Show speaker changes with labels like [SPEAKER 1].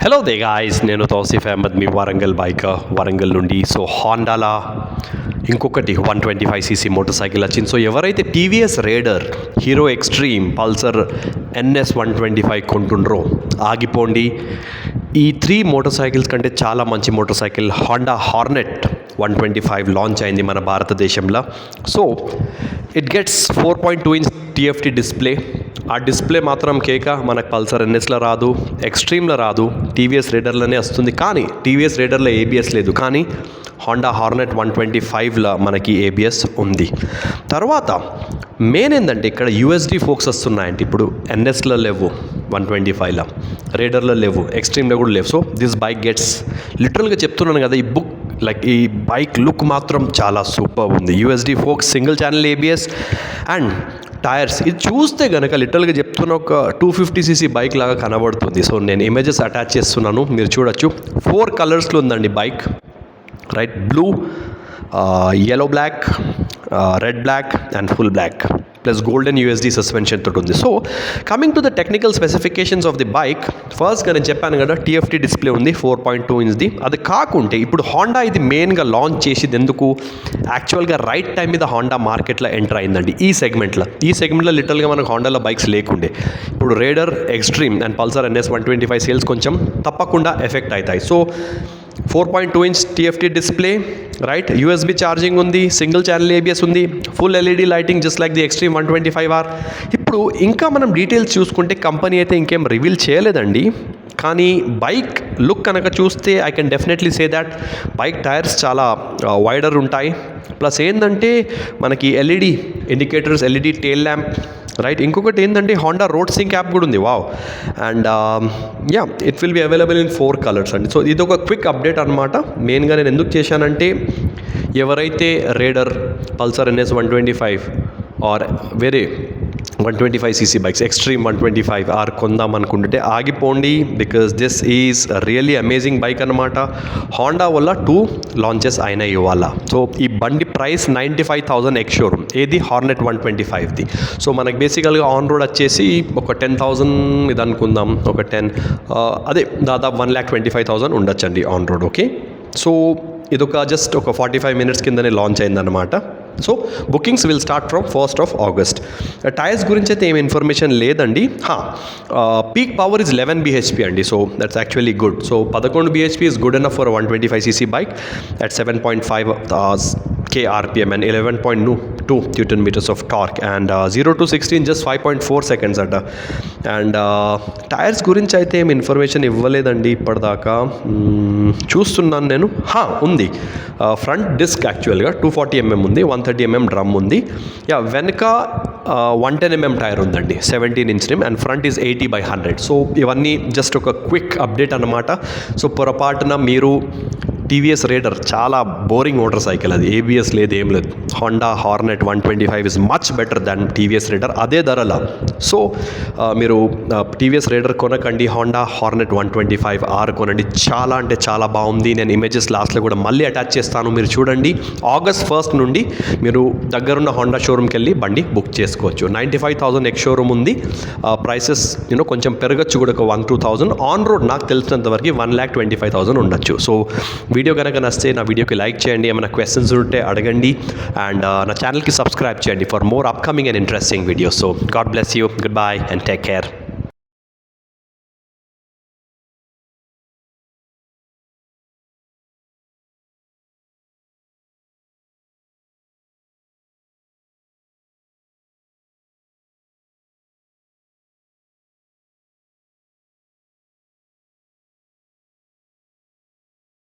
[SPEAKER 1] Hello they guys, నేను తౌసిఫ్ అహ్మద్, మీ Warangal biker Warangal నుండి. సో హాండాలా ఇంకొకటి 125cc మోటార్ సైకిల్ వచ్చింది. సో ఎవరైతే TVS Raider, Hero Xtreme, Pulsar NS 125 కొంటుండ్రో ఆగిపోండి. ఈ 3 మోటార్ సైకిల్స్ కంటే చాలా మంచి motorcycle Honda Hornet 125 launch అయింది మన భారతదేశంలో. So it gets 4.2 inch TFT display. ఆ డిస్ప్లే మాత్రం కేక మనకు పల్సర్ ఎన్ఎస్లో రాదు, ఎక్స్ట్రీమ్లో రాదు, టీవీఎస్ రేడర్లోనే వస్తుంది. కానీ టీవీఎస్ రేడర్లో ఏబిఎస్ లేదు, కానీ హాండా హార్నెట్ 125లో మనకి ఏబిఎస్ ఉంది. తర్వాత మెయిన్ ఏంటంటే ఇక్కడ యూఎస్డి ఫోక్స్ వస్తున్నాయంటే ఇప్పుడు ఎన్ఎస్లో లేవు, 125లో రేడర్లో లేవు, ఎక్స్ట్రీమ్లో కూడా లేవు. సో దిస్ బైక్ గెట్స్, లిటరల్గా చెప్తున్నాను కదా, ఈ బైక్ లుక్ మాత్రం చాలా సూపర్ ఉంది. USD folks, single channel ABS and tyres. ఇది చూస్తే కనుక లిటరల్గా చెప్తున్న ఒక 250cc బైక్ లాగా కనబడుతుంది. సో నేను ఇమేజెస్ అటాచ్ చేస్తున్నాను, మీరు చూడొచ్చు. 4 కలర్స్లో ఉందండి bike, right? Blue, yellow black, red black and full black, plus golden USD suspension తోటి ఉంది. So coming to the technical specifications of the bike, ఫస్ట్గా నేను చెప్పాను కదా టీఎఫ్టీ డిస్ప్లే ఉంది 4.2 ఇంచ్ది. అది కాకుంటే ఇప్పుడు హాండా ఇది మెయిన్గా లాంచ్ చేసేది ఎందుకు, యాక్చువల్గా రైట్ టైం మీద హాండా మార్కెట్లో ఎంటర్ అయిందండి. ఈ సెగ్మెంట్లో లిటరల్గా మనకు హాండాలో బైక్స్ లేకుండే. ఇప్పుడు Raider, Xtreme and Pulsar NS 125 sales కొంచెం తప్పకుండా ఎఫెక్ట్ అవుతాయి. So 4.2 inch TFT display, right? USB charging ఉంది, సింగిల్ ఛానల్ ఏబిఎస్ ఉంది, full LED lighting just like the Xtreme 125R. ఇప్పుడు ఇంకా మనం డీటెయిల్స్ చూసుకుంటే కంపెనీ అయితే ఇంకేం రివీల్ చేయలేదండి. కానీ బైక్ లుక్ కనుక చూస్తే I can definitely say that bike tyres చాలా వైడర్ ఉంటాయి. ప్లస్ ఏంటంటే మనకి LED indicators, LED tail lamp, right? ఇంకొకటి ఏంటంటే హాండా రోడ్ సింక్ యాప్ కూడా ఉంది, wow. And it will be available in 4 colours అండి. సో ఇది ఒక క్విక్ అప్డేట్ అనమాట. మెయిన్గా నేను ఎందుకు చేశానంటే, ఎవరైతే రేడర్, పల్సర్ ఎన్ఎస్ 125 ఆర్ వేరే 125cc బైక్స్, ఎక్స్ట్రీమ్ 125R కొందాం అనుకుంటుంటే ఆగిపోండి. Because this is really amazing bike అనమాట. హాండా వల్ల 2 లాంచెస్ అయినాయి ఇవాళ. సో ఈ బండి ప్రైస్ 95,000 ఎక్స్ షోరూమ్, ఏది హార్నెట్ 125ది. సో మనకి బేసికల్గా ఆన్ రోడ్ వచ్చేసి ఒక 10,000 ఇది అనుకుందాం, ఒక 10 అదే దాదాపు 1,25,000 ఉండొచ్చండి ఆన్ రోడ్. ఓకే, సో ఇదొక జస్ట్ ఒక 45 మినిట్స్ కిందనే లాంచ్ అయిందనమాట. So bookings will start from 1st of August. Tyres గురించి అయితే ఏమి ఇన్ఫర్మేషన్ లేదండి. పీక్ పవర్ ఇస్ 11 bhp అండి. So that's actually good. So 11 bhp is good enough for 125cc bike at 7.5 kRPM and 11.2 Newton meters of torque and 0 to 60 in just 5.4 seconds అట. And tyres గురించి అయితే ఏమి information ఇవ్వలేదండి ఇప్పటిదాకా. చూస్తున్నాను నేను, ఉంది ఫ్రంట్ డిస్క్ యాక్చువల్గా 240mm ఉంది, 130mm డ్రమ్ ఉంది. వెనక 110mm టైర్ ఉందండి, 17 inch rim, and front is 80/100. So ఇవన్నీ జస్ట్ ఒక క్విక్ అప్డేట్ అనమాట. సో పొరపాటున మీరు టీవీఎస్ రేడర్ చాలా బోరింగ్ మోటార్ సైకిల్, అది ఏబిఎస్ లేదు, ఏం లేదు. Honda Hornet 125 is much better than TVS Raider అదే ధరల. సో మీరు టీవీఎస్ రేడర్ కొనకండి, హాండా హార్నెట్ 125R కొనండి. చాలా అంటే చాలా బాగుంది. నేను ఇమేజెస్ లాస్ట్లో కూడా మళ్ళీ అటాచ్ చేస్తాను, మీరు చూడండి. August 1st నుండి మీరు దగ్గరున్న హాండా షోరూమ్కి వెళ్ళి బండి బుక్ చేసుకోవచ్చు. 95,000 ఎక్స్ షోరూమ్ ఉంది. ప్రైసెస్ కొంచెం పెరగచ్చు కూడా, ఒక 1-2,000. ఆన్ రోడ్ నాకు తెలిసినంత వరకు 1,25,000 ఉండొచ్చు. సో వీడియో కనుక నచ్చితే నా వీడియోకి లైక్ చేయండి, ఏమైనా క్వశ్చన్స్ ఉంటే అడగండి, అండ్ నా ఛానల్కి సబ్స్క్రైబ్ చేయండి for more upcoming and interesting videos. So God bless you, good bye and take care.